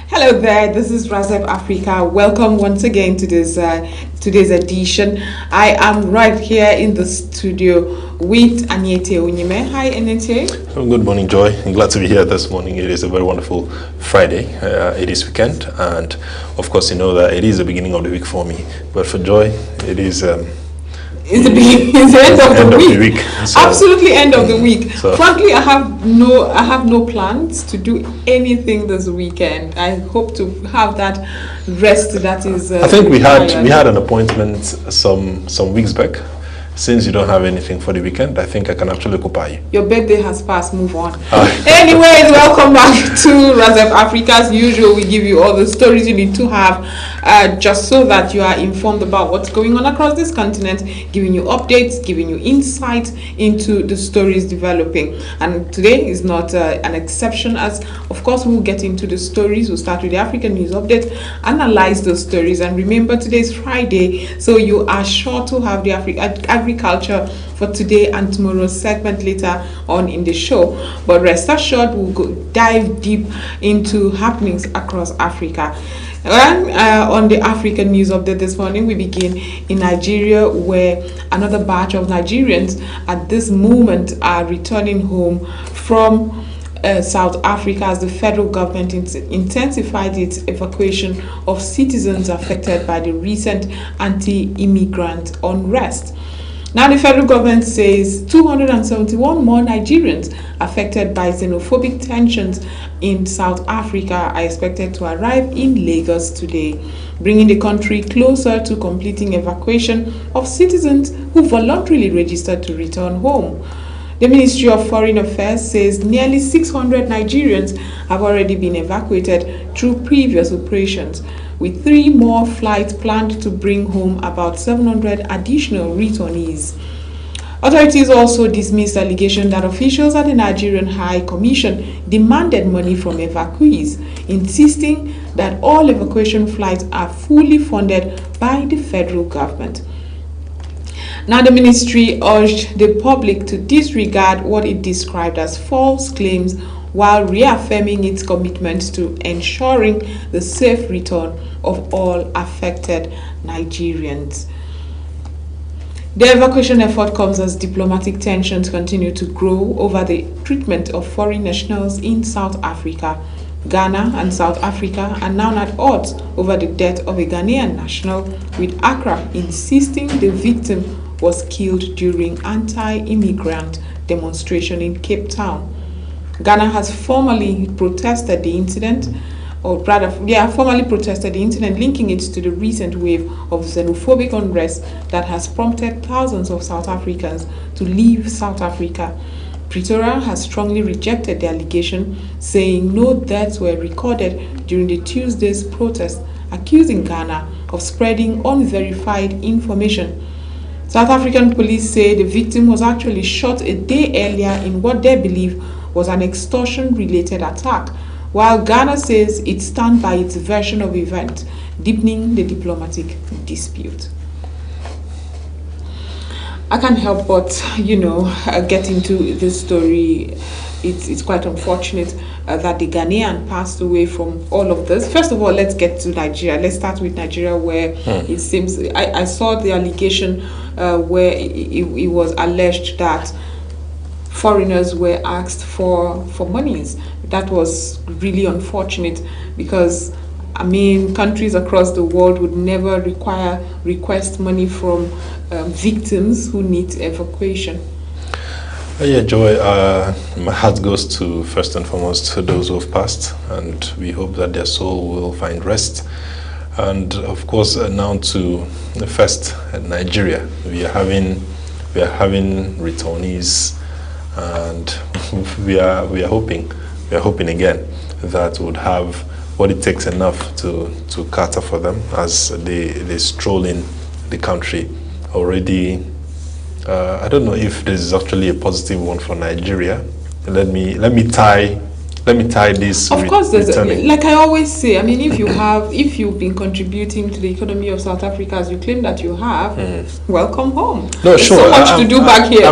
Hello there, this is Razep Africa. Welcome once again to this today's edition. I am right here in the studio with Anyete Onyeme. Hi, Anyete. Good morning, Joy. I'm glad to be here this morning. It is a very wonderful Friday. It is weekend, and of course, you know that it is the beginning of the week for me. But for Joy, it is. It's the end of the week. So, absolutely end of the week. So. Frankly, I have no plans to do anything this weekend. I hope to have that rest that is. I think we had an appointment some weeks back. Since you don't have anything for the weekend, I think I can actually occupy you. Your birthday has passed, move on. Anyways, welcome back to Razep Africa. As usual, we give you all the stories you need to have just so that you are informed about what's going on across this continent, giving you updates, giving you insight into the stories developing. And today is not an exception, as of course we'll get into the stories. We'll start with the African News Update, analyze those stories, and remember today's Friday, so you are sure to have the agriculture for today and tomorrow's segment later on in the show. But rest assured, we'll dive deep into happenings across Africa. And on the African News Update this morning, we begin in Nigeria, where another batch of Nigerians at this moment are returning home from South Africa as the federal government intensified its evacuation of citizens affected by the recent anti-immigrant unrest. Now, the federal government says 271 more Nigerians affected by xenophobic tensions in South Africa are expected to arrive in Lagos today, bringing the country closer to completing evacuation of citizens who voluntarily registered to return home. The Ministry of Foreign Affairs says nearly 600 Nigerians have already been evacuated through previous operations, with 3 more flights planned to bring home about 700 additional returnees. Authorities also dismissed allegations that officials at the Nigerian High Commission demanded money from evacuees, insisting that all evacuation flights are fully funded by the federal government. Now, the ministry urged the public to disregard what it described as false claims while reaffirming its commitment to ensuring the safe return of all affected Nigerians. The evacuation effort comes as diplomatic tensions continue to grow over the treatment of foreign nationals in South Africa. Ghana and South Africa are now at odds over the death of a Ghanaian national, with Accra insisting the victim was killed during anti-immigrant demonstration in Cape Town. Ghana has formally protested the incident, linking it to the recent wave of xenophobic unrest that has prompted thousands of South Africans to leave South Africa. Pretoria has strongly rejected the allegation, saying no deaths were recorded during the Tuesday's protest, accusing Ghana of spreading unverified information. South African police say the victim was actually shot a day earlier in what they believe was an extortion-related attack, while Ghana says it stands by its version of events, deepening the diplomatic dispute. I can't help but, get into this story. It's quite unfortunate that the Ghanaian passed away from all of this. First of all, let's get to Nigeria. Let's start with Nigeria, where it seems I saw the allegation where it was alleged that foreigners were asked for monies. That was really unfortunate because, countries across the world would never request money from victims who need evacuation. Yeah, Joy, my heart goes to, first and foremost, to those who have passed, and we hope that their soul will find rest. And of course, now to the first, Nigeria. We are having returnees, and we are hoping again that would have what it takes enough to cater for them as they stroll in the country already. I don't know if this is actually a positive one for Nigeria. Let me tie this. Of course, like I always say. If you've been contributing to the economy of South Africa as you claim that you have, welcome home. No, There's sure. so much to do back here.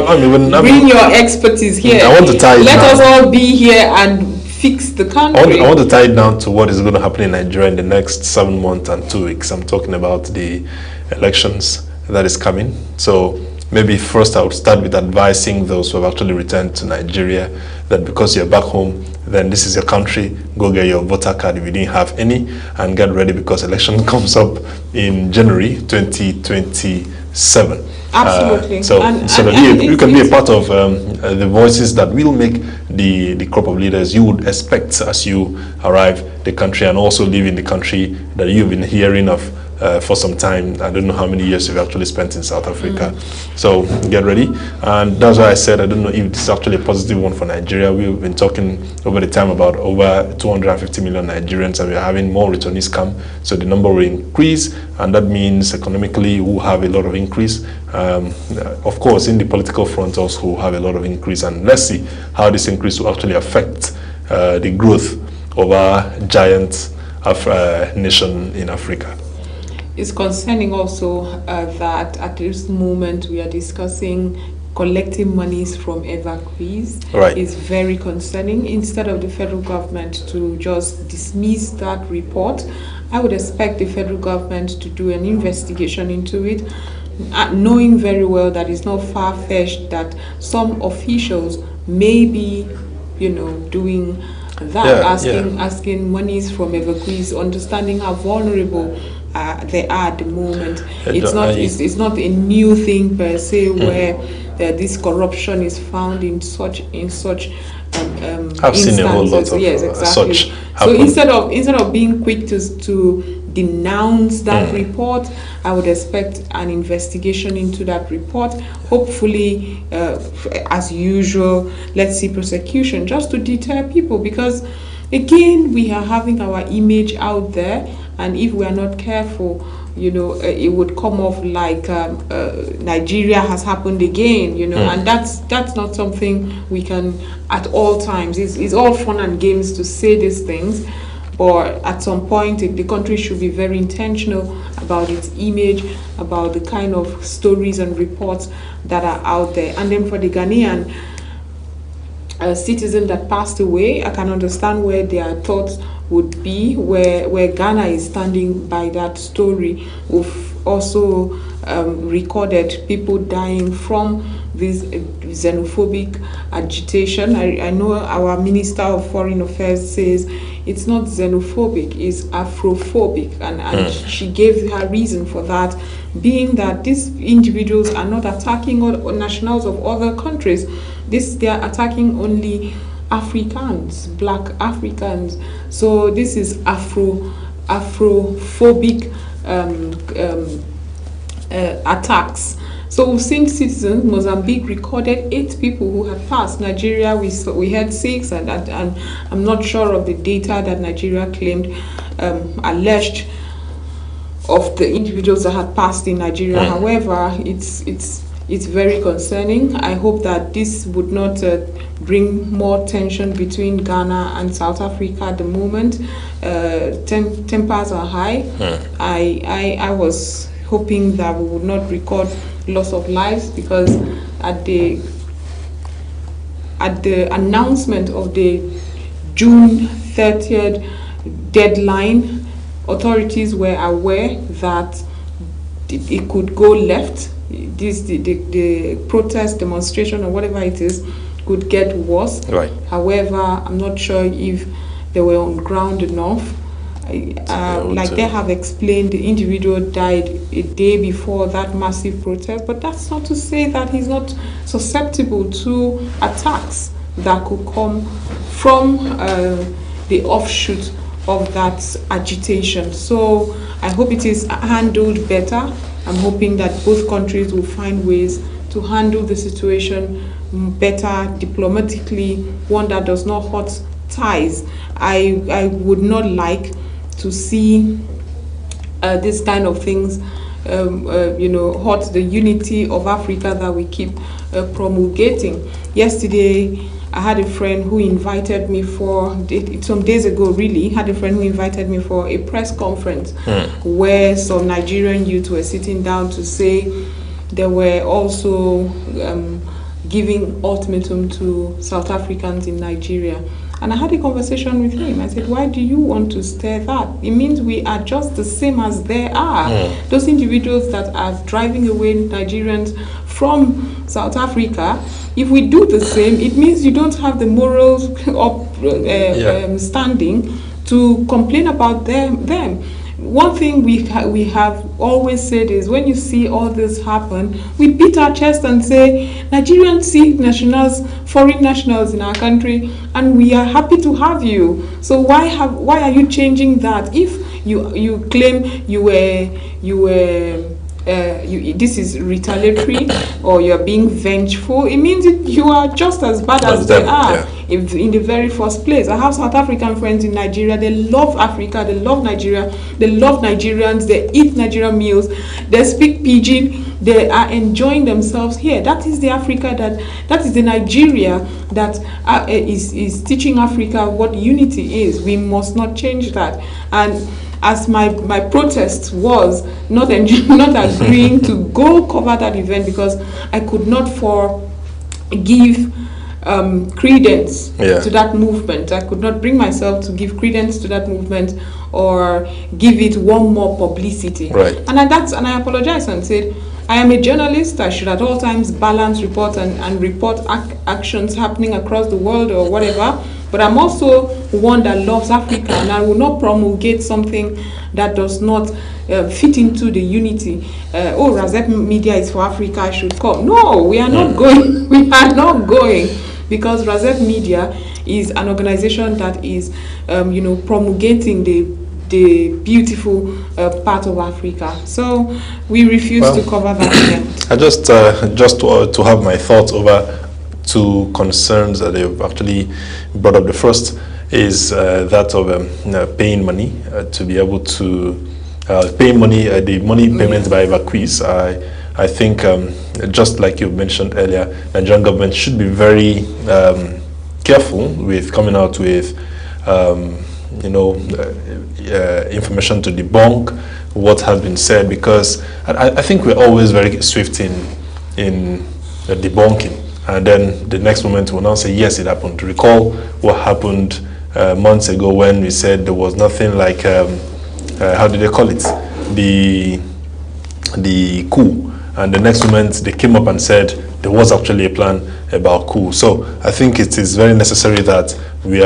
Bring your expertise here. I want to tie it. Let us all be here and fix the country. I want to tie it down to what is going to happen in Nigeria in the next 7 months and 2 weeks. I'm talking about the elections that is coming. So maybe first I would start with advising those who have actually returned to Nigeria that because you're back home, then this is your country. Go get your voter card if you didn't have any, and get ready because election comes up in January 2027. Absolutely. So that you can be a part of the voices that will make the crop of leaders you would expect as you arrive the country and also live in the country that you've been hearing of for some time. I don't know how many years you've actually spent in South Africa. So get ready. And that's why I said I don't know if this is actually a positive one for Nigeria. We've been talking over the time about over 250 million Nigerians, and we're having more returnees come. So the number will increase, and that means economically we'll have a lot of increase. Of course, in the political front also we'll have a lot of increase. And let's see how this increase will actually affect the growth of our giant nation in Africa. It's concerning also that at this moment we are discussing collecting monies from evacuees. Right. Is very concerning. Instead of the federal government to just dismiss that report, I would expect the federal government to do an investigation into it, knowing very well that it's not far-fetched that some officials may be, doing that, asking monies from evacuees, understanding how vulnerable they are at the moment. It's not a new thing per se where this corruption is found in such I've instances. seen a whole lot of yes, exactly. such So happen. instead of being quick to denounce that report, I would expect an investigation into that report. Hopefully, as usual, let's see prosecution just to deter people, because again we are having our image out there, and if we are not careful, it would come off like Nigeria has happened again, and that's not something we can at all times. It's all fun and games to say these things, but at some point the country should be very intentional about its image, about the kind of stories and reports that are out there. And then for the Ghanaian citizen that passed away, I can understand where their thoughts would be, where Ghana is standing by that story. We've also recorded people dying from this xenophobic agitation. I know our Minister of Foreign Affairs says it's not xenophobic, it's Afrophobic, and she gave her reason for that, being that these individuals are not attacking nationals of other countries. They are attacking only Africans, black Africans. So this is Afrophobic attacks. So we've seen citizens. Mozambique recorded 8 people who had passed. Nigeria, we had 6, and I'm not sure of the data that Nigeria claimed alleged of the individuals that had passed in Nigeria. However, it's very concerning. I hope that this would not bring more tension between Ghana and South Africa at the moment. Tempers are high. I was hoping that we would not record loss of lives, because at the announcement of the June 30th deadline, authorities were aware that it could go left. The protest, demonstration, or whatever it is, could get worse. Right. However, I'm not sure if they were on ground enough. Like they have explained, the individual died a day before that massive protest, but that's not to say that he's not susceptible to attacks that could come from the offshoot of that agitation. So I hope it is handled better. I'm hoping that both countries will find ways to handle the situation better diplomatically, one that does not hurt ties. I would not like to see this kind of things hurt the unity of Africa that we keep promulgating. Yesterday, I had a friend who invited me some days ago had a friend who invited me for a press conference where some Nigerian youth were sitting down to say they were also giving ultimatum to South Africans in Nigeria. And I had a conversation with him. I said, why do you want to stir that? It means we are just the same as they are. Those individuals that are driving away Nigerians from South Africa, if we do the same, it means you don't have the moral standing to complain about them. One thing we have always said is, when you see all this happen, we beat our chest and say, Nigerians see nationals, foreign nationals in our country, and we are happy to have you. So why are you changing that? If you claim this is retaliatory or you're being vengeful, it means you are just as bad as they are. In the very first place. I have South African friends in Nigeria. They love Africa, they love Nigeria, they love Nigerians, they eat Nigerian meals, they speak pidgin, they are enjoying themselves here. That is the Africa that is the Nigeria that is teaching Africa what unity is. We must not change that. And as my protest was not agreeing to go cover that event, because I could not give credence to that movement. I could not bring myself to give credence to that movement or give it one more publicity. Right. And I apologized and said, I am a journalist. I should at all times balance report and report actions happening across the world or whatever. But I'm also one that loves Africa, and I will not promulgate something that does not fit into the unity. Razep Media is for Africa, I should come. No, we are not going. We are not going, because Razep Media is an organization that is, promulgating the beautiful part of Africa. So we refuse to cover that event. I just to have my thoughts over two concerns that they've actually brought up. The first is that of paying money to be able to pay money, the money payments by evacuees. I think, just like you mentioned earlier, the Nigerian government should be very careful with coming out with information to debunk what has been said, because I think we're always very swift in debunking, and then the next moment we'll now say, yes, it happened. Recall what happened months ago when we said there was nothing like, how did they call it? The coup. And the next moment they came up and said there was actually a plan about coup. So I think it is very necessary that we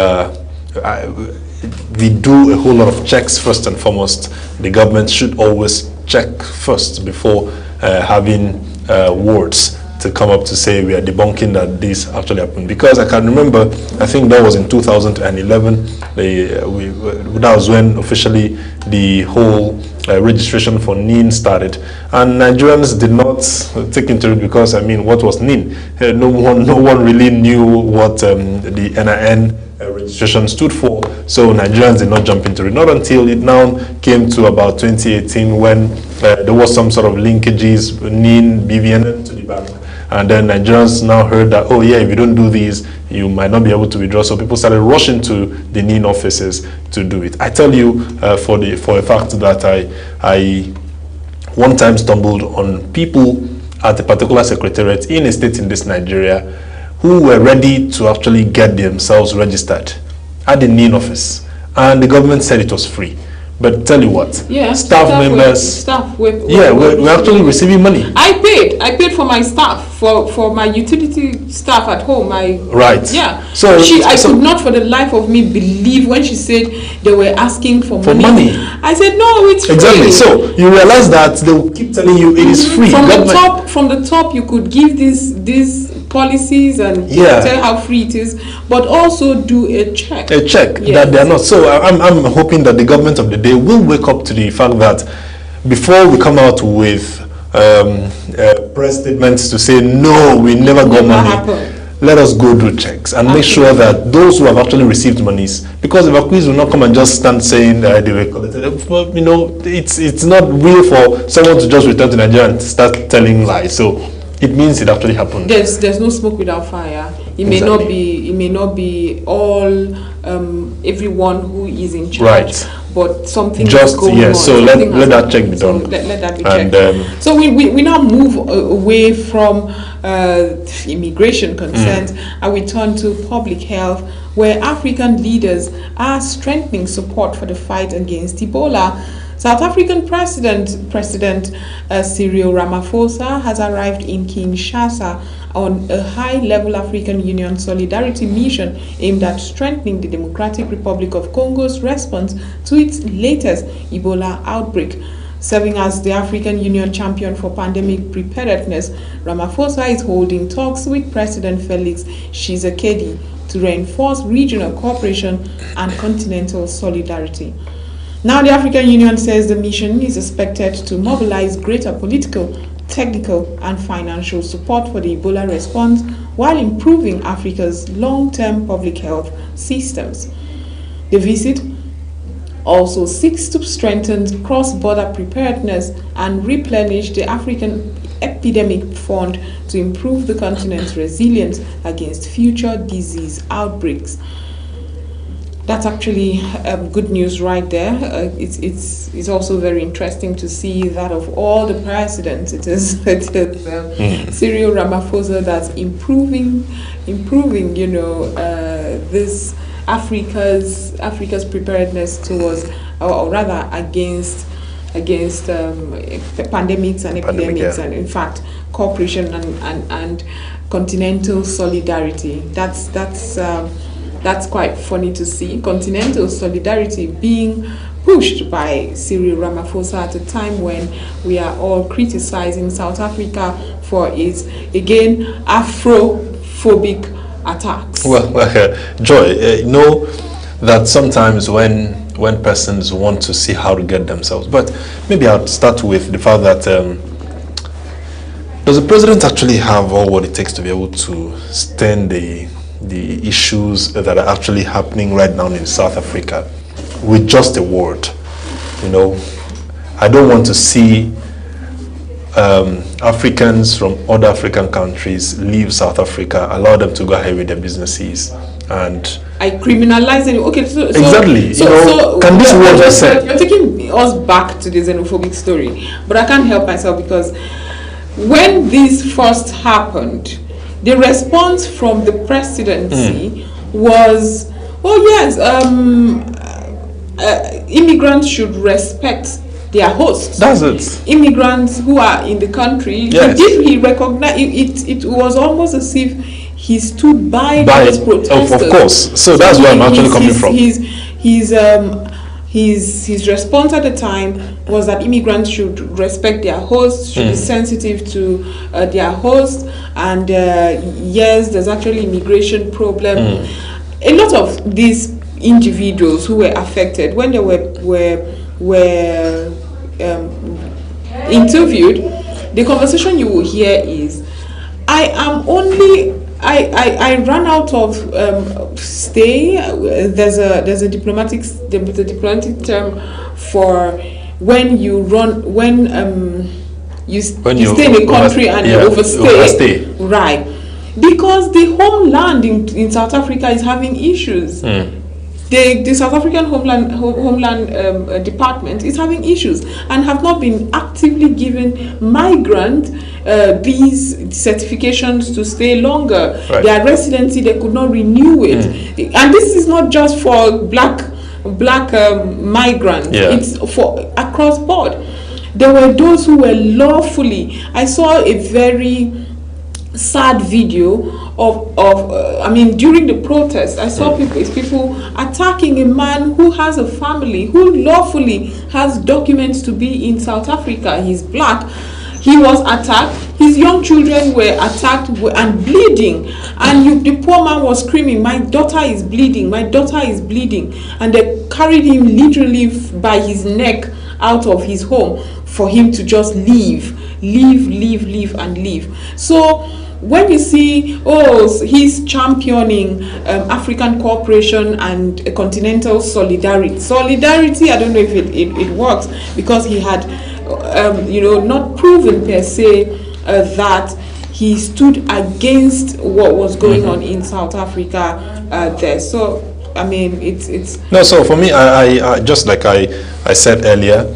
do a whole lot of checks first and foremost. The government should always check first before having words to come up to say we are debunking that this actually happened. Because I can remember, I think that was in 2011, that was when officially the whole registration for NIN started, and Nigerians did not take into it, because what was NIN? No one really knew what the NIN registration stood for, so Nigerians did not jump into it. Not until it now came to about 2018 when there was some sort of linkages, NIN, BVN to the bank. And then Nigerians now heard that, oh yeah, if you don't do these, you might not be able to withdraw. So people started rushing to the NIN offices to do it. I tell you for a fact that I one time stumbled on people at a particular secretariat in a state in this Nigeria who were ready to actually get themselves registered at the NIN office. And the government said it was free. But tell you what, staff members, we're actually receiving money. I paid for my staff, for my utility staff at home. Yeah. So I could not for the life of me believe when she said they were asking for money. I said, no, it's free. Exactly. So you realize that they will keep telling you it is free. From the top, you could give these policies and tell how free it is, but also do a check. That they are not. So I'm hoping that the government of the day will wake up to the fact that before we come out with press statements to say no, we never got money, let us go do checks and make sure that those who have actually received monies, because evacuees will not come and just stand saying they were collected. It's not real for someone to just return to Nigeria and start telling lies. So it means it actually happened. There's no smoke without fire. It may not be all everyone who is in charge. Right. But something is going on. So let that check be done. So let that be checked. So we now move away from immigration concerns and we turn to public health, where African leaders are strengthening support for the fight against Ebola. South African President Cyril Ramaphosa has arrived in Kinshasa on a high-level African Union solidarity mission aimed at strengthening the Democratic Republic of Congo's response to its latest Ebola outbreak. Serving as the African Union champion for pandemic preparedness, Ramaphosa is holding talks with President Felix Tshisekedi to reinforce regional cooperation and continental solidarity. Now, the African Union says the mission is expected to mobilize greater political, technical, and financial support for the Ebola response while improving Africa's long-term public health systems. The visit also seeks to strengthen cross-border preparedness and replenish the African Epidemic Fund to improve the continent's resilience against future disease outbreaks. That's actually good news right there. It's also very interesting to see that of all the presidents, it is Cyril Ramaphosa that's improving, this Africa's preparedness towards, or rather against pandemics and epidemics, and in fact cooperation and continental solidarity. That's quite funny to see. Continental solidarity being pushed by Cyril Ramaphosa at a time when we are all criticizing South Africa for its, again, Afrophobic attacks. Well, Joy, know that sometimes when persons want to see how to get themselves, but maybe I'll start with the fact that does the president actually have all what it takes to be able to stand the issues that are actually happening right now in South Africa with just a word? I don't want to see Africans from other African countries leave South Africa, allow them to go ahead with their businesses, and I criminalize it. Okay, so exactly. So can this word be said? You're taking us back to the xenophobic story, but I can't help myself because when this first happened, the response from the presidency was, oh yes, immigrants should respect their hosts. That's it. Immigrants who are in the country, yes. He recognized it was almost as if he stood by those protesters. Of course. So that's where I'm actually coming from. His response at the time was that immigrants should respect their hosts, should be sensitive to their hosts, and yes, there's actually immigration problem. A lot of these individuals who were affected, when they were interviewed, the conversation you will hear is, I ran out of stay. There's a diplomatic term for when you stay in a country and you overstay. Right. Because the homeland in South Africa is having issues. The South African Homeland Department is having issues and have not been actively giving migrants these certifications to stay longer. Right. Their residency, they could not renew it. And this is not just for black migrants. Yeah. It's for across board. There were those who were lawfully. I saw a very sad video of during the protest, I saw people attacking a man who has a family, who lawfully has documents to be in South Africa. He's black. He was attacked. His young children were attacked and bleeding. And the poor man was screaming, "My daughter is bleeding. My daughter is bleeding." And they carried him literally by his neck out of his home for him to just leave. So when you see, he's championing African cooperation and continental solidarity, I don't know if it works, because he had not proven per se that he stood against what was going on in South Africa there. So it's no. So for me, I just like I said earlier,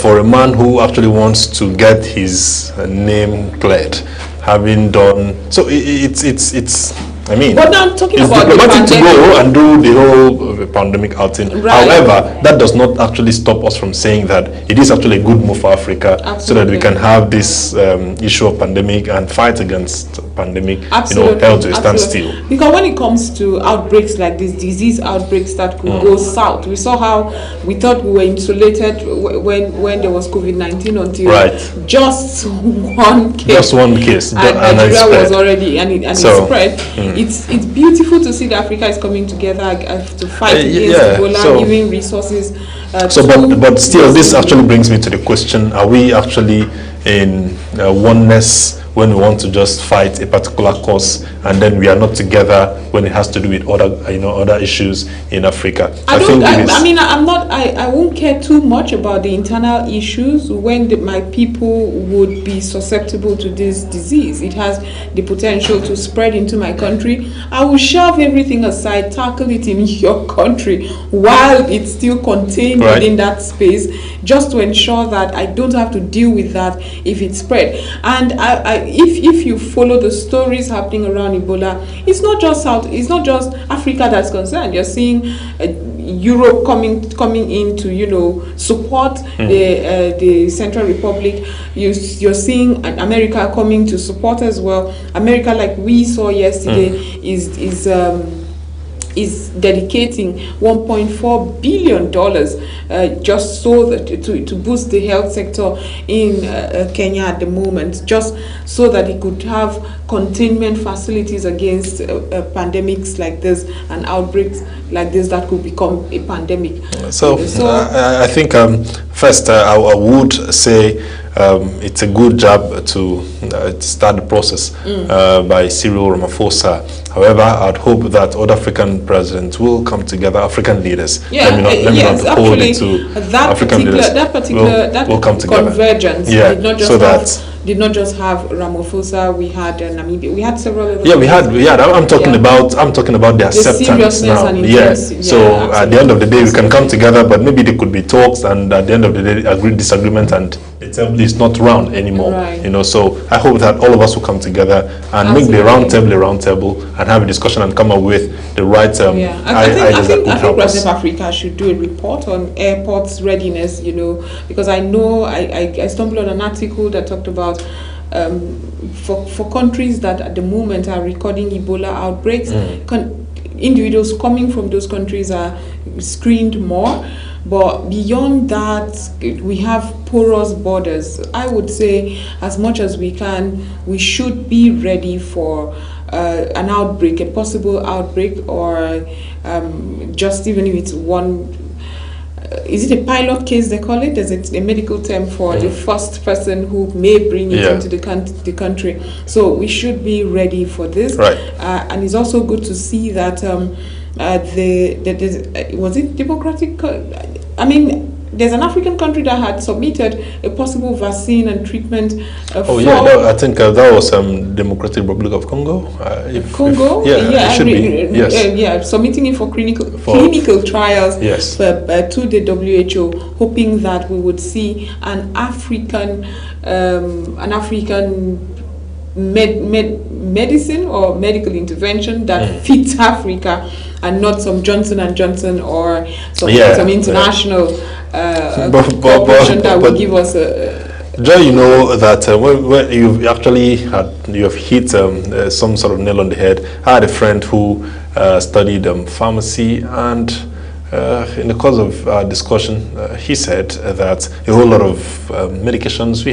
for a man who actually wants to get his name cleared, having done so, it's I mean, but now I'm talking it's about the diplomatic to pandemic. go and do the whole pandemic outing. Right. However, that does not actually stop us from saying that it is actually a good move for Africa, so that we can have this issue of pandemic and fight against pandemic, Absolutely. held to a standstill. Because when it comes to outbreaks like this, disease outbreaks that could go south, we saw how we thought we were insulated when there was COVID-19 until just one case. Just one case. And Nigeria was already, it spread. It's beautiful to see that Africa is coming together to fight against Ebola, giving resources. But still, this actually brings me to the question: are we actually in oneness when we want to just fight a particular cause, and then we are not together when it has to do with other issues in Africa? I won't care too much about the internal issues when my people would be susceptible to this disease. It has the potential to spread into my country. I will shove everything aside, tackle it in your country while it's still contained within that space, just to ensure that I don't have to deal with that if it spread. And if you follow the stories happening around Ebola, it's not just Africa that's concerned. You're seeing Europe coming in to support the Central Republic. You're seeing America coming to support as well. America, like we saw yesterday, is dedicating $1.4 billion just so that to boost the health sector in Kenya at the moment, just so that it could have containment facilities against pandemics like this and outbreaks like this that could become a pandemic. I think first I would say it's a good job to start the process by Cyril Ramaphosa. However, I'd hope that other African presidents will come together, African leaders. Let me not hold it to African leaders. That will come together. Convergence did not just have Ramaphosa. We had Namibia. We had several other. We had. I'm talking about the acceptance now. So at the end of the day, we can come together, but maybe there could be talks, and at the end of the day, disagreement, and it's not round anymore. So I hope that all of us will come together and make the round table a round table and have a discussion and come up with the right ideas that would help us. Razep Africa should do a report on airports readiness. Because I know I stumbled on an article that talked about for countries that at the moment are recording Ebola outbreaks, individuals coming from those countries are screened more. But beyond that, we have porous borders. I would say, as much as we can, we should be ready for an outbreak, a possible outbreak, or just even if it's one. Is it a pilot case they call it? Is it a medical term for the first person who may bring it into the country? So we should be ready for this. And it's also good to see that was it democratic? There's an African country that had submitted a possible vaccine and treatment. I think that was Democratic Republic of Congo. It should be. Yes. Submitting it for clinical trials to the WHO, hoping that we would see an African medicine or medical intervention that fits Africa, and not some Johnson & Johnson or some international corporation that will give us a... Joy, you know that when you've actually hit some sort of nail on the head. I had a friend who studied pharmacy, and in the course of our discussion, he said that a whole lot of medications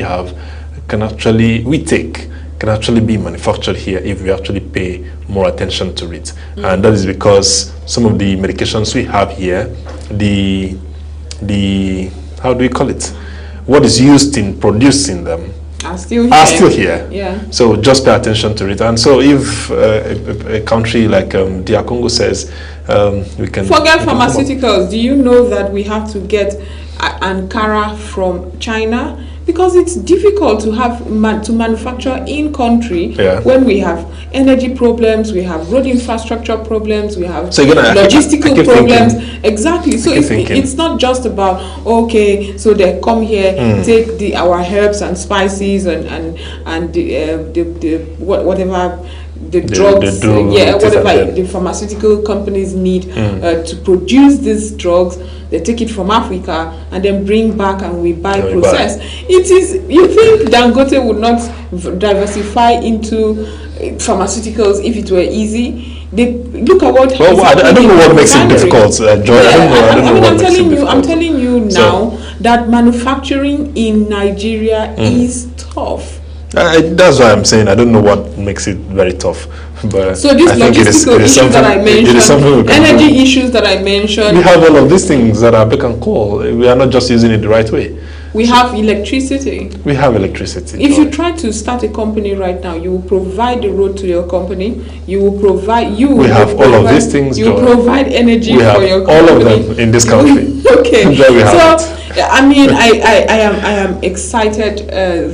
can actually be manufactured here if we actually pay more attention to it. And that is because some of the medications we have here, the how do we call it? What is used in producing them are still here. Yeah. So just pay attention to it. And so if a country like DR Congo says we can... Forget pharmaceuticals. Do you know that we have to get Ankara from China? Because it's difficult to manufacture in country when we have energy problems, we have road infrastructure problems, we have logistical problems. Exactly. So it's not just about so they come here, take our herbs and spices and whatever the drugs, whatever the pharmaceutical companies need to produce these drugs. They take it from Africa and then bring back, and we buy process. It is, you think Dangote would not diversify into pharmaceuticals if it were easy? They look at what. Well, I don't know what makes it difficult, Joy. I'm telling you now that manufacturing in Nigeria is tough. That's why I'm saying I don't know what makes it very tough. But so these logistical issues that I mentioned, energy issues that I mentioned, we have all of these things that are pick and call. We are not just using it the right way. We have electricity. We have electricity. If you try to start a company right now, you will provide the road to your company. You will provide. We have all of these things. You provide energy for your company. All of them in this country. Okay. So I mean, I am excited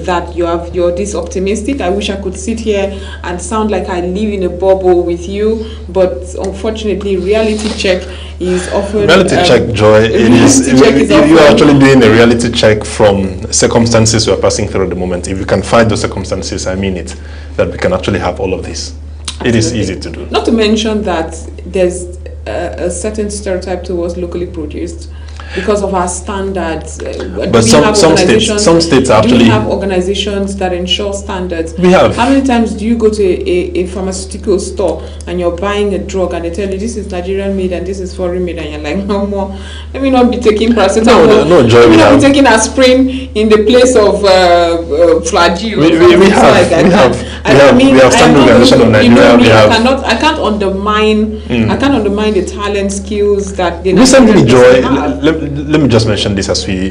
that you're this optimistic. I wish I could sit here and sound like I live in a bubble with you, but unfortunately, reality check is often check, Joy. You are actually doing a reality check from circumstances we are passing through at the moment. If you can find those circumstances, I mean it, that we can actually have all of this. Absolutely. It is easy to do. Not to mention that there's a certain stereotype towards locally produced because of our standards. But some states actually. Do we have organizations that ensure standards? We have. How many times do you go to a pharmaceutical store and you're buying a drug and they tell you this is Nigerian made and this is foreign made, and you're like, no more. Let me not be taking paracetamol. No, Joy. Let me not be taking aspirin in the place of Flagyl. We have standard organization of Nigeria. I can't undermine. I can't undermine the talent skills that they recently, Joy. Let me just mention this as we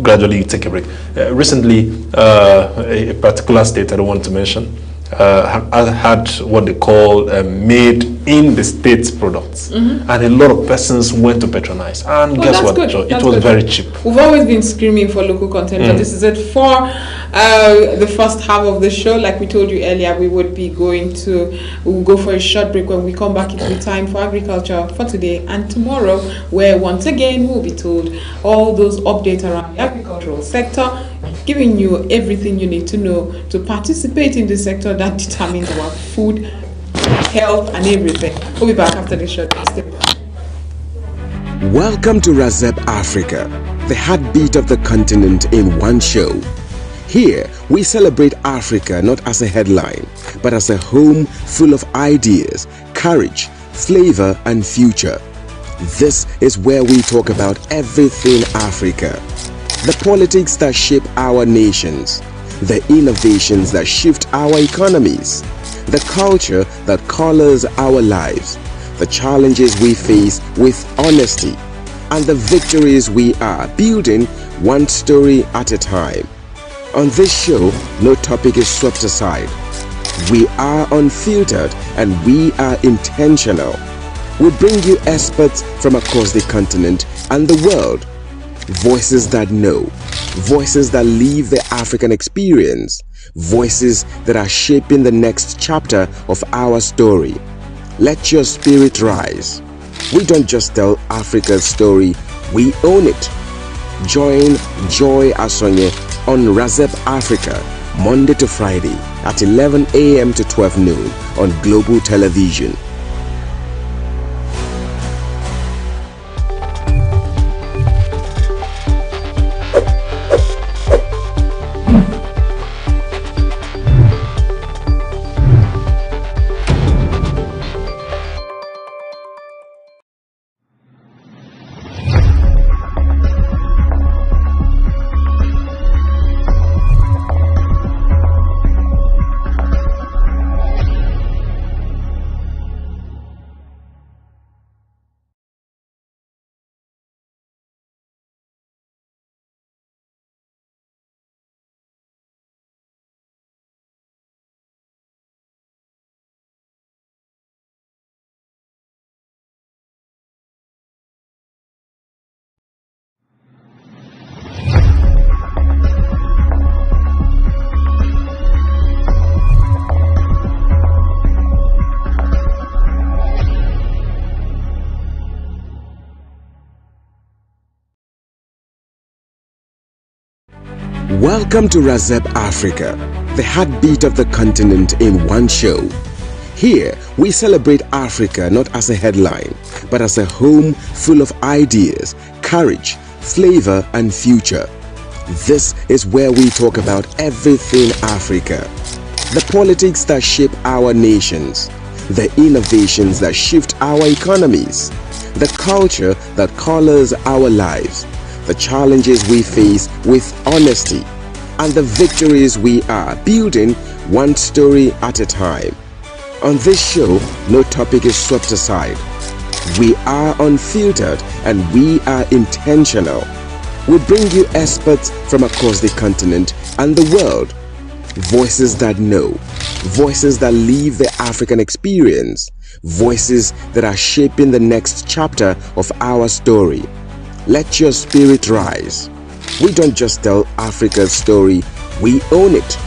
gradually take a break. Recently, a particular state I don't want to mention had what they call made in the states products, and a lot of persons went to patronize. And guess what, Joe? It was very cheap. We've always been screaming for local content, but this is it for the first half of the show. Like we told you earlier, we will go for a short break. When we come back, it will be time for agriculture for today and tomorrow, where once again we'll be told all those updates around the agricultural sector, giving you everything you need to know to participate in the sector that determines our food, health, and everything. We'll be back after the short break. Welcome to Razep Africa, the heartbeat of the continent in one show. Here, we celebrate Africa not as a headline, but as a home full of ideas, courage, flavor, and future. This is where we talk about everything Africa. The politics that shape our nations, the innovations that shift our economies, the culture that colors our lives, the challenges we face with honesty, and the victories we are building one story at a time. On this show, no topic is swept aside. We are unfiltered and we are intentional. We bring you experts from across the continent and the world. Voices that know, voices that live the African experience, voices that are shaping the next chapter of our story. Let your spirit rise. We don't just tell Africa's story, we own it. Join Joy Asonye on Razep Africa, Monday to Friday at 11 a.m. to 12 noon on Global Television. Welcome to Razep Africa, the heartbeat of the continent in one show. Here, we celebrate Africa not as a headline, but as a home full of ideas, courage, flavor, and future. This is where we talk about everything Africa. The politics that shape our nations, the innovations that shift our economies, the culture that colors our lives, the challenges we face with honesty, and the victories we are building one story at a time. On this show, no topic is swept aside. We are unfiltered and we are intentional. We bring you experts from across the continent and the world. Voices that know, voices that live the African experience, voices that are shaping the next chapter of our story. Let your spirit rise. We don't just tell Africa's story, we own it.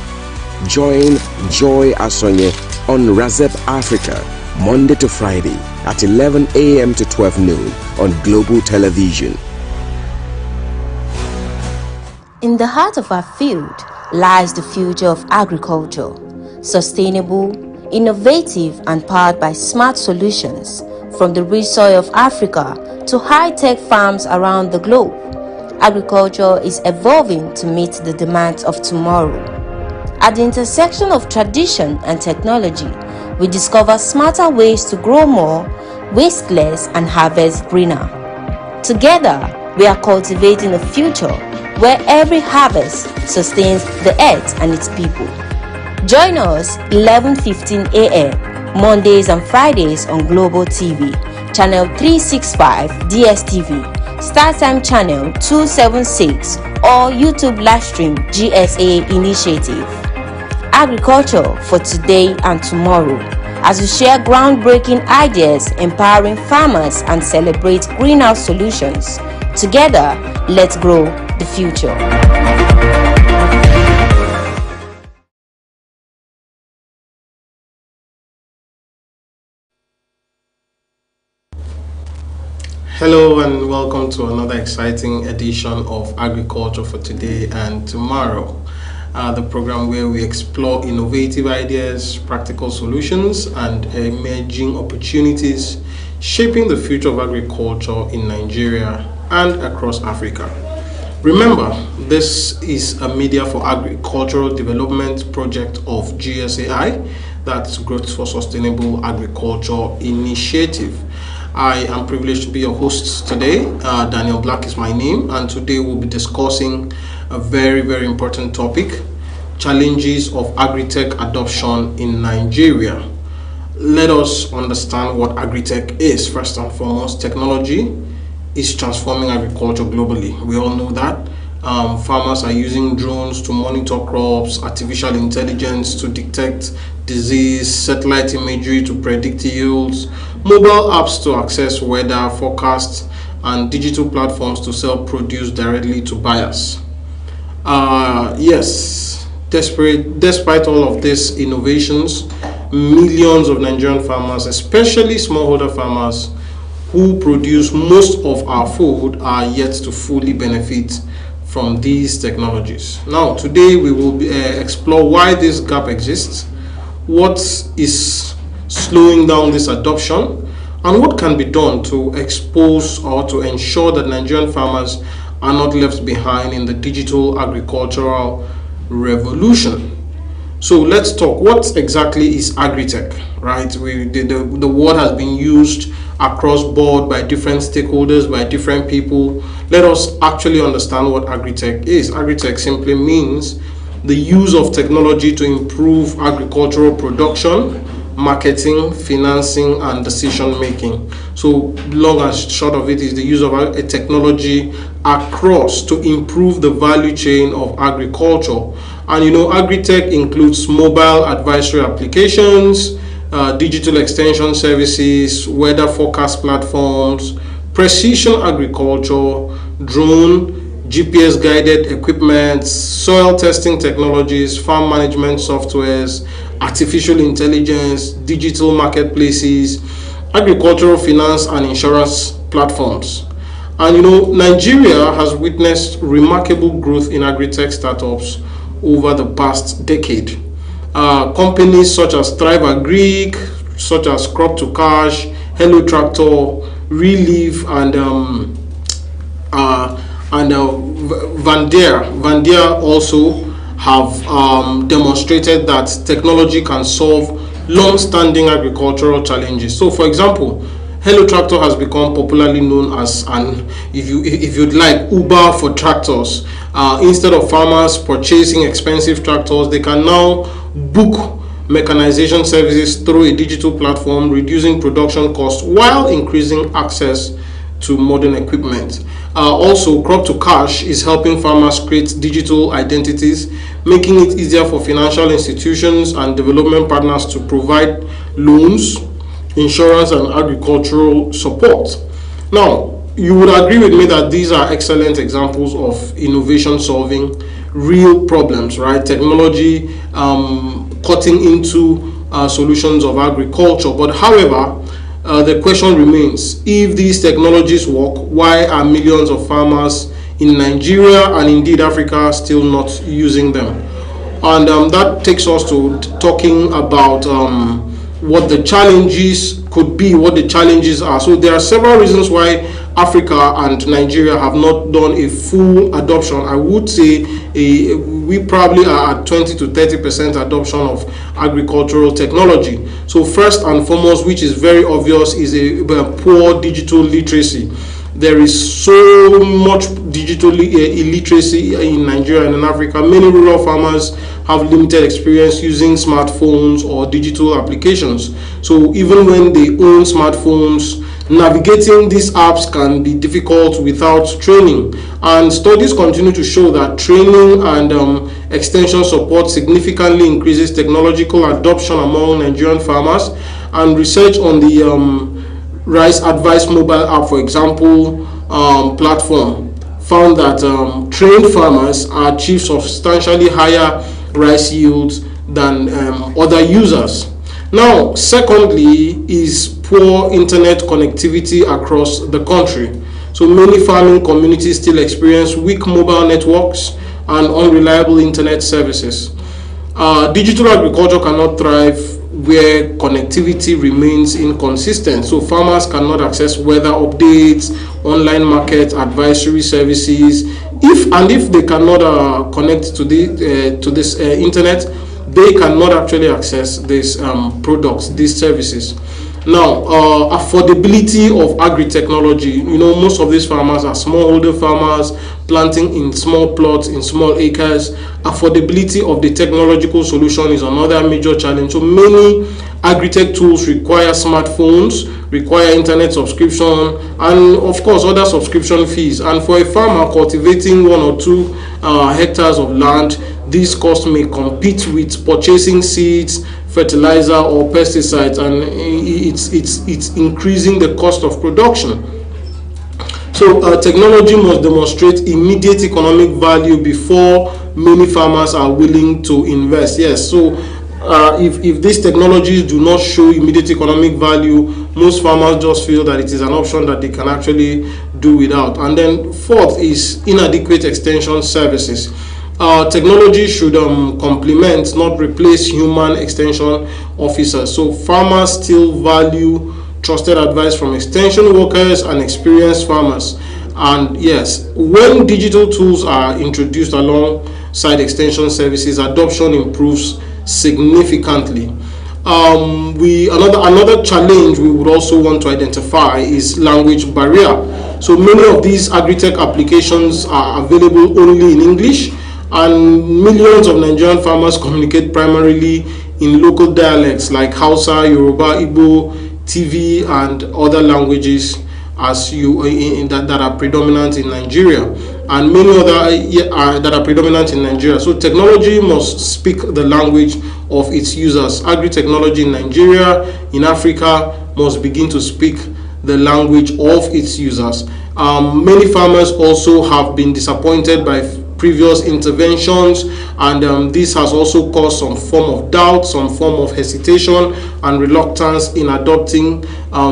Join Joy Asonye on Razep Africa, Monday to Friday at 11 a.m. to 12 noon on Global Television. In the heart of our field lies the future of agriculture, sustainable, innovative, and powered by smart solutions from the rich soil of Africa to high-tech farms around the globe. Agriculture is evolving to meet the demands of tomorrow. At the intersection of tradition and technology, we discover smarter ways to grow more, waste less, and harvest greener. Together, we are cultivating a future where every harvest sustains the earth and its people. Join us 11:15 a.m. Mondays and Fridays on Global TV, Channel 365 DSTV, StarTime Channel 276, or YouTube Livestream GSA Initiative. Agriculture for today and tomorrow, as we share groundbreaking ideas, empowering farmers, and celebrate greenhouse solutions. Together, let's grow the future. Hello and welcome to another exciting edition of Agriculture for Today and Tomorrow, the program where we explore innovative ideas, practical solutions, and emerging opportunities shaping the future of agriculture in Nigeria and across Africa. Remember, this is a Media for Agricultural Development project of GSAI, that's Growth for Sustainable Agriculture Initiative. I am privileged to be your host today. Daniel Black is my name, and today we'll be discussing a very, very important topic: challenges of agri-tech adoption in Nigeria. Let us understand what agri-tech is. First and foremost, technology is transforming agriculture globally. We all know that. Farmers are using drones to monitor crops, artificial intelligence to detect disease, satellite imagery to predict yields, mobile apps to access weather forecasts, and digital platforms to sell produce directly to buyers. Yes, despite all of these innovations, millions of Nigerian farmers, especially smallholder farmers who produce most of our food, are yet to fully benefit from these technologies. Now, today we will explore why this gap exists, what is slowing down this adoption, and what can be done to expose or to ensure that Nigerian farmers are not left behind in the digital agricultural revolution. So let's talk. What exactly is agri-tech, right? The word has been used across board by different stakeholders, by different people. Let us actually understand what agri-tech is. Agri-tech simply means the use of technology to improve agricultural production, marketing, financing, and decision making. So long and short of it is the use of a technology across to improve the value chain of agriculture. And you know, agri-tech includes mobile advisory applications, digital extension services, weather forecast platforms, precision agriculture, drone, GPS guided equipment, soil testing technologies, farm management softwares, artificial intelligence, digital marketplaces, agricultural finance and insurance platforms. And you know, Nigeria has witnessed remarkable growth in agri-tech startups over the past decade. Companies such as Thrive Agri, such as Crop to Cash, Hello Tractor, Relief, and Vandia also have demonstrated that technology can solve long-standing agricultural challenges. So, for example, Hello Tractor has become popularly known as if you'd like, Uber for tractors. Instead of farmers purchasing expensive tractors, they can now book mechanization services through a digital platform, reducing production costs while increasing access to modern equipment. Also, Crop to Cash is helping farmers create digital identities, making it easier for financial institutions and development partners to provide loans, insurance, and agricultural support. Now, you would agree with me that these are excellent examples of innovation solving real problems, right? Technology cutting into solutions of agriculture. But however, the question remains, if these technologies work, why are millions of farmers in Nigeria and indeed Africa still not using them? And that takes us to talking about what the challenges could be, what the challenges are. So there are several reasons why Africa and Nigeria have not done a full adoption. I would say we probably are at 20 to 30% adoption of agricultural technology. So first and foremost, which is very obvious, is a poor digital literacy. There is so much digital illiteracy in Nigeria and in Africa. Many rural farmers have limited experience using smartphones or digital applications. So even when they own smartphones, navigating these apps can be difficult without training. And studies continue to show that training and extension support significantly increases technological adoption among Nigerian farmers. And research on the Rice Advice mobile app, for example, platform, found that trained farmers achieve substantially higher rice yields than other users. Now, secondly, is poor internet connectivity across the country. So many farming communities still experience weak mobile networks and unreliable internet services. Digital agriculture cannot thrive where connectivity remains inconsistent. So farmers cannot access weather updates, online market advisory services. If they cannot connect to this internet, they cannot actually access these products, these services. Now, affordability of agri-technology. Most of these farmers are smallholder farmers planting in small plots, in small acres. Affordability of the technological solution is another major challenge. So many agri-tech tools require smartphones, require internet subscription, and of course other subscription fees. And for a farmer cultivating 1 or 2 hectares of land, these costs may compete with purchasing seeds, fertilizer, or pesticides, and it's increasing the cost of production. So technology must demonstrate immediate economic value before many farmers are willing to invest. Yes, so if these technologies do not show immediate economic value, most farmers just feel that it is an option that they can actually do without. And then fourth is inadequate extension services. Technology should complement, not replace, human extension officers. So farmers still value trusted advice from extension workers and experienced farmers. And yes, when digital tools are introduced alongside extension services, adoption improves significantly. Another challenge we would also want to identify is language barrier. So many of these agri-tech applications are available only in English, and millions of Nigerian farmers communicate primarily in local dialects like Hausa, Yoruba, Igbo, TV, and other languages that are predominant in Nigeria, and many other that are predominant in Nigeria. So technology must speak the language of its users. Agri-technology in Nigeria, in Africa, must begin to speak the language of its users. Many farmers also have been disappointed by previous interventions, and this has also caused some form of doubt, some form of hesitation and reluctance in adopting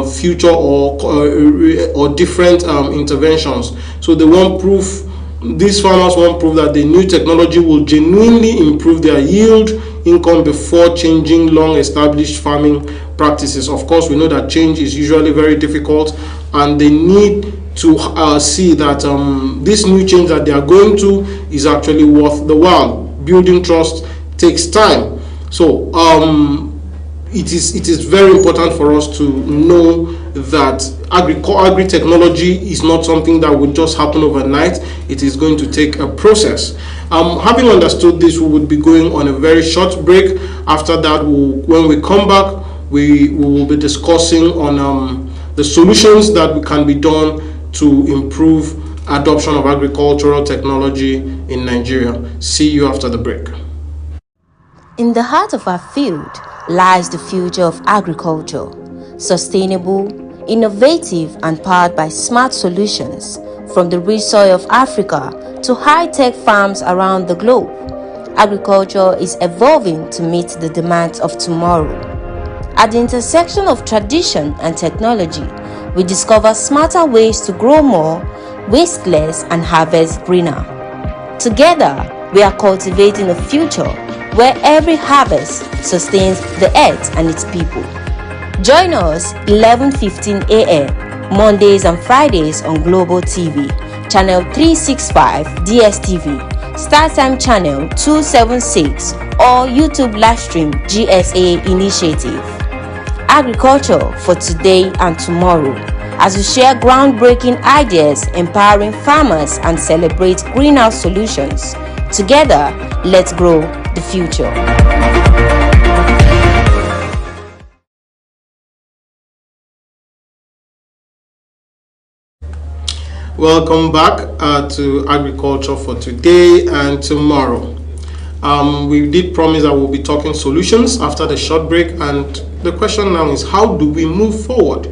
future or different interventions. So these farmers want proof that the new technology will genuinely improve their yield, income before changing long-established farming practices. Of course, we know that change is usually very difficult, and they need to see that this new change that they are going to is actually worth the while. Building trust takes time. So it is very important for us to know that agri-technology is not something that would just happen overnight. It is going to take a process. Having understood this, we would be going on a very short break. After that, when we come back, we will be discussing on the solutions that can be done to improve adoption of agricultural technology in Nigeria. See you after the break. In the heart of our field lies the future of agriculture, sustainable, innovative, and powered by smart solutions from the rich soil of Africa to high-tech farms around the globe. Agriculture is evolving to meet the demands of tomorrow. At the intersection of tradition and technology, we discover smarter ways to grow more, waste less, and harvest greener. Together, we are cultivating a future where every harvest sustains the earth and its people. Join us 11:15 a.m. Mondays and Fridays on Global TV, Channel 365 DSTV, StarTime Channel 276, or YouTube Livestream GSA Initiative. Agriculture for today and tomorrow, as we share groundbreaking ideas, empowering farmers, and celebrate greenhouse solutions. Together, let's grow the future. Welcome back to Agriculture for Today and Tomorrow. We did promise that we'll be talking solutions after the short break, and the question now is, how do we move forward?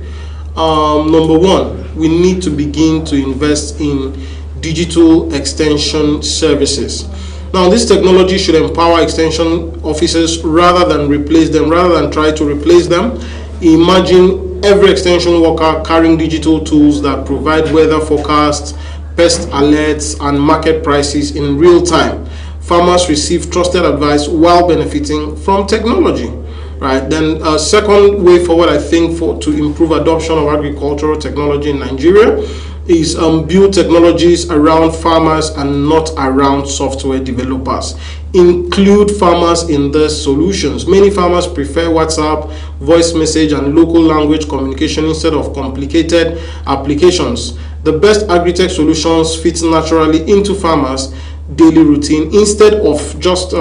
Number one, we need to begin to invest in digital extension services. Now, this technology should empower extension officers rather than replace them, rather than try to replace them. Imagine every extension worker carrying digital tools that provide weather forecasts, pest alerts, and market prices in real time. Farmers receive trusted advice while benefiting from technology. Right. Then a second way forward, I think, to improve adoption of agricultural technology in Nigeria is build technologies around farmers and not around software developers. Include farmers in the solutions. Many farmers prefer WhatsApp, voice message, and local language communication instead of complicated applications. The best agri-tech solutions fit naturally into farmers' daily routine instead of just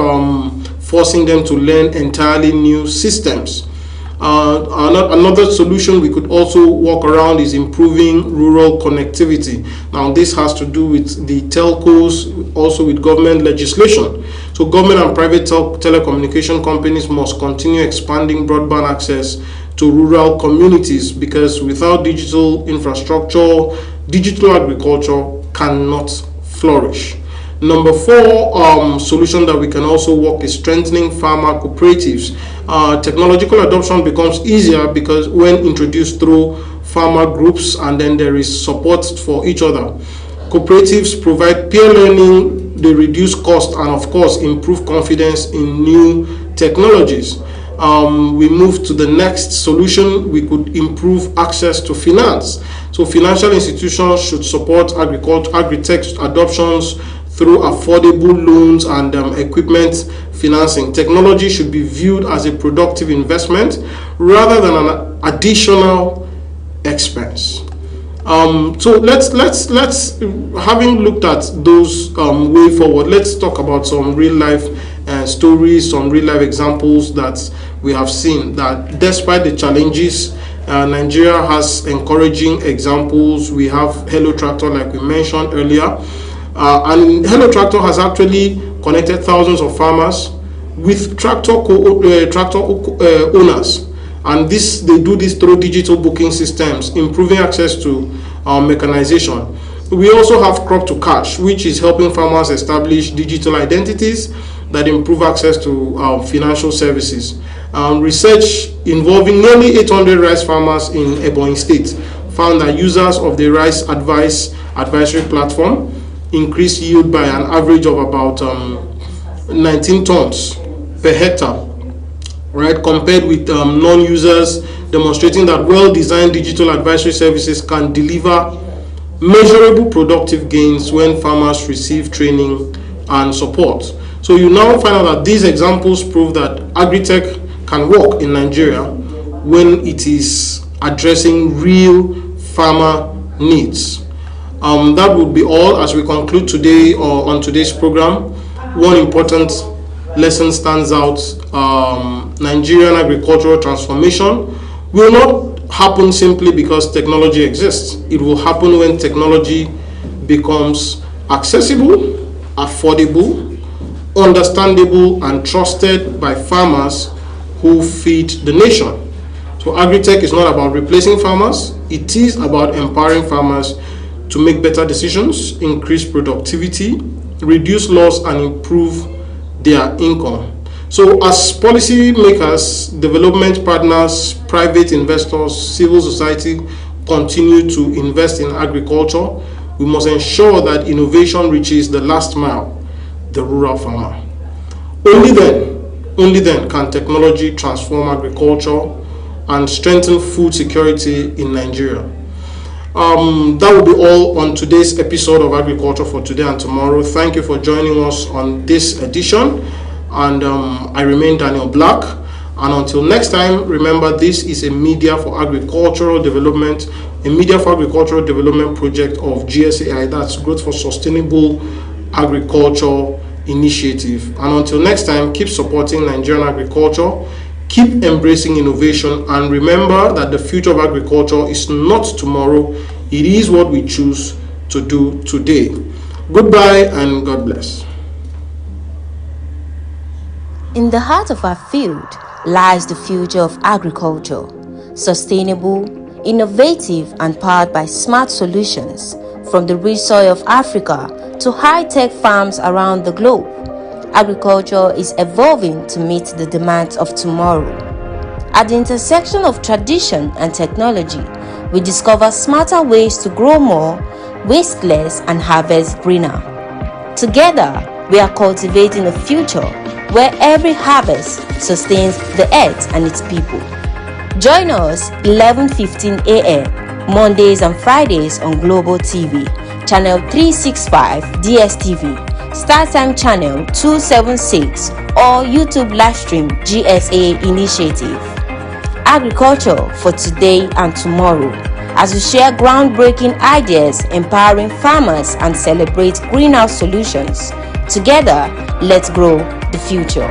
forcing them to learn entirely new systems. Another solution we could also work around is improving rural connectivity. Now, this has to do with the telcos, also with government legislation. So government and private telecommunication companies must continue expanding broadband access to rural communities, because without digital infrastructure, digital agriculture cannot flourish. Number four solution that we can also work is strengthening farmer cooperatives. Technological adoption becomes easier because when introduced through farmer groups, and then there is support for each other. Cooperatives provide peer learning, they reduce cost, and of course improve confidence in new technologies. We move to the next solution. We could improve access to finance. So financial institutions should support agri-tech adoptions through affordable loans and equipment financing. Technology should be viewed as a productive investment rather than an additional expense. So let's having looked at those way forward, let's talk about some real life stories, some real life examples that we have seen that despite the challenges, Nigeria has encouraging examples. We have Hello Tractor, like we mentioned earlier. And Hello Tractor has actually connected thousands of farmers with tractor owners, and they do this through digital booking systems, improving access to mechanization. We also have Crop to Cash, which is helping farmers establish digital identities that improve access to financial services. Research involving nearly 800 rice farmers in Ebonyi State found that users of the rice advisory platform increased yield by an average of about 19 tons per hectare, right, compared with non-users, demonstrating that well-designed digital advisory services can deliver measurable productive gains when farmers receive training and support. So you now find out that these examples prove that agri-tech can work in Nigeria when it is addressing real farmer needs. That would be all as we conclude today or on today's program. One important lesson stands out. Nigerian agricultural transformation will not happen simply because technology exists. It will happen when technology becomes accessible, affordable, understandable, and trusted by farmers who feed the nation. So agri-tech is not about replacing farmers, it is about empowering farmers to make better decisions, increase productivity, reduce loss, and improve their income. So as policymakers, development partners, private investors, civil society continue to invest in agriculture, we must ensure that innovation reaches the last mile, the rural farmer. Only then can technology transform agriculture and strengthen food security in Nigeria. That will be all on today's episode of Agriculture for Today and Tomorrow. Thank you for joining us on this edition. And I remain Daniel Black. And until next time, remember this is a Media for Agricultural Development project of GSAI, that's Growth for Sustainable Agriculture Initiative. And until next time, keep supporting Nigerian agriculture, keep embracing innovation, and remember that the future of agriculture is not tomorrow, it is what we choose to do today. Goodbye and God bless. In the heart of our field lies the future of agriculture, sustainable, innovative, and powered by smart solutions from the rich soil of Africa to high-tech farms around the globe. Agriculture is evolving to meet the demands of tomorrow. At the intersection of tradition and technology, we discover smarter ways to grow more, waste less, and harvest greener. Together, we are cultivating a future where every harvest sustains the earth and its people. Join us 11:15 a.m. Mondays and Fridays on Global TV, Channel 365 DSTV, StarTime Channel 276, or YouTube Livestream GSA Initiative. Agriculture for Today and Tomorrow, as we share groundbreaking ideas, empowering farmers, and celebrate greenhouse solutions. Together, let's grow the future.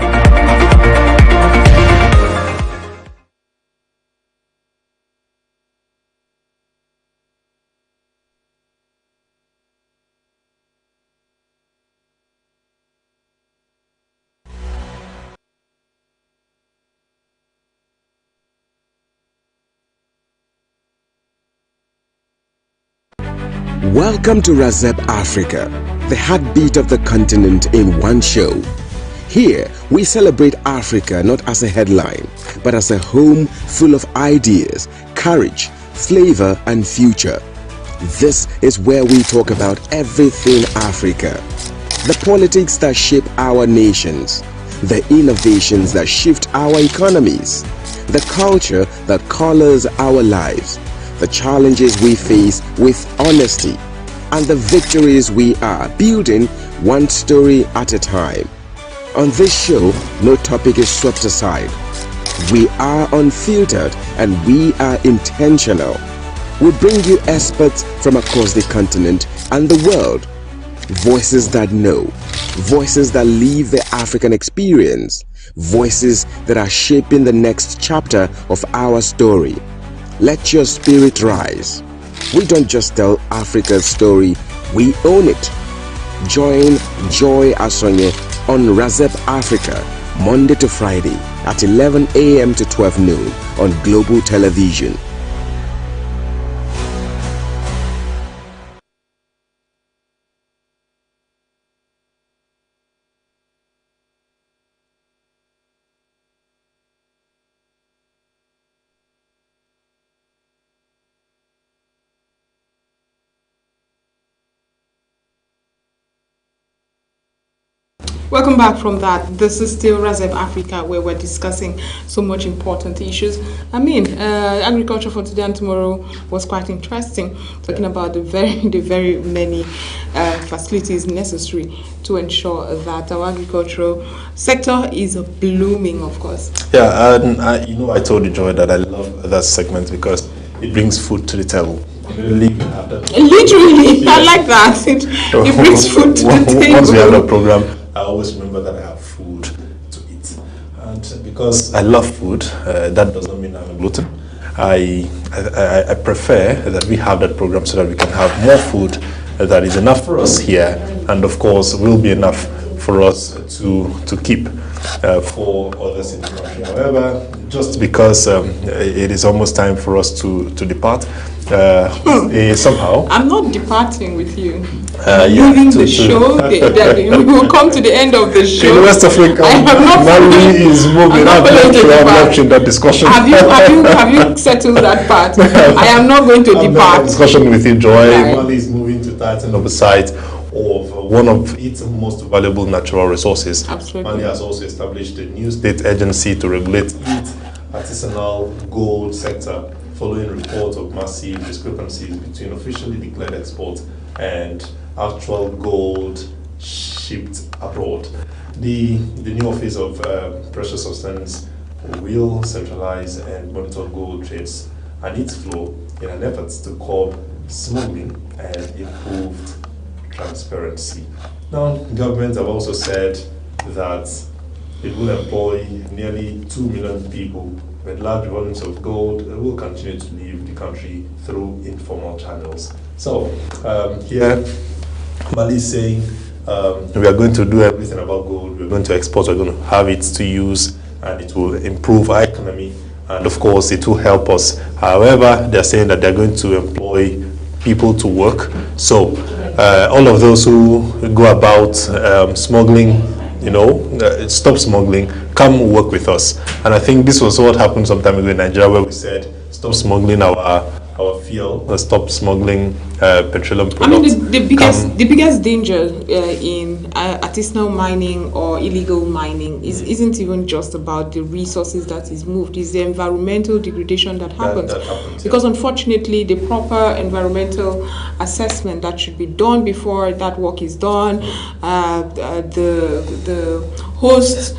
Welcome to Razep Africa, the heartbeat of the continent in one show. Here, we celebrate Africa not as a headline, but as a home full of ideas, courage, flavor, and future. This is where we talk about everything Africa. The politics that shape our nations, the innovations that shift our economies, the culture that colors our lives, the challenges we face with honesty, and the victories we are building one story at a time. On this show, no topic is swept aside. We are unfiltered and we are intentional. We bring you experts from across the continent and the world. Voices that know, voices that live the African experience, voices that are shaping the next chapter of our story. Let your spirit rise. We don't just tell Africa's story, we own it. Join Joy Asonye on Razep Africa, Monday to Friday at 11 a.m. to 12 noon on Global Television. Welcome back from that. This is still Razep Africa, where we're discussing so much important issues. I mean, agriculture for today and tomorrow was quite interesting, talking about the very many facilities necessary to ensure that our agricultural sector is blooming, of course. Yeah, and I told you, Joy, that I love that segment because it brings food to the table. Literally, I like that. It brings food to the table. Once we have a program, I always remember that I have food to eat. And because I love food, that doesn't mean I'm a glutton. I prefer that we have that program so that we can have more food that is enough for us here, and of course will be enough for us to keep for others in the country. However, just because it is almost time for us to depart, somehow I'm not departing with you. Leaving the show. We will come to the end of the show. In West Africa, Mali is moving. I'm left in that discussion. Have you settled that part? I am not going to depart. Discussion with you, Joy. Right. Mali is moving to tighten up the site of one of its most valuable natural resources. Absolutely. Mali has also established a new state agency to regulate its artisanal gold sector, following reports of massive discrepancies between officially declared exports and actual gold shipped abroad. The new Office of Precious Substance will centralize and monitor gold trades and its flow in an effort to curb smuggling and improved transparency. Now, governments have also said that it will employ nearly 2 million people, with large volumes of gold will continue to leave the country through informal channels. So here, Mali is saying we are going to do everything about gold. We're going to export. We're going to have it to use, and it will improve our economy. And of course, it will help us. However, they're saying that they're going to employ people to work. So all of those who go about smuggling, stop smuggling, come work with us. And I think this was what happened some time ago in Nigeria, where we said, stop smuggling our fuel, stop smuggling petroleum products. I mean, the biggest danger in artisanal mining or illegal mining isn't even just about the resources that is moved, it's the environmental degradation that happens. That happens, because unfortunately, the proper environmental assessment that should be done before that work is done, the host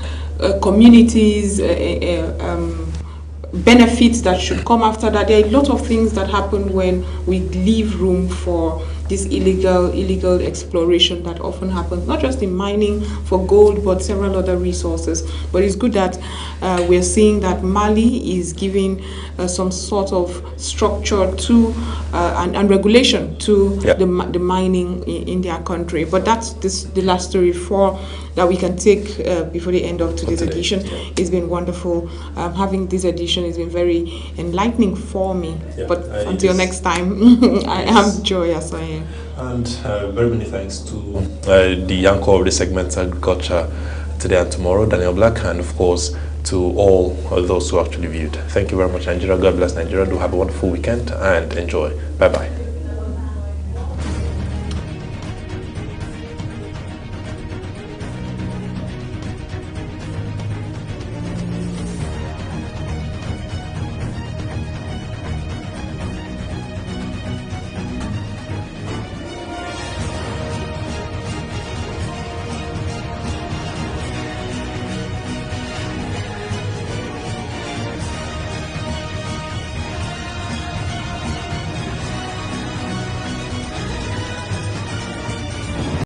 communities, benefits that should come after that. There are a lot of things that happen when we leave room for this illegal exploration that often happens, not just in mining for gold, but several other resources. But it's good that we're seeing that Mali is giving some sort of structure to and regulation to the mining in their country. But that's the last story that we can take before the end of today's edition. It's been wonderful having this edition. It's been very enlightening for me. But until next time, I am Joy Asaye. And very many thanks to the anchor of the segment, Agriculture Today and Tomorrow, Daniel Black, and of course to all those who actually viewed. Thank you very much, Nigeria. God bless Nigeria. Do have a wonderful weekend and enjoy. Bye-bye.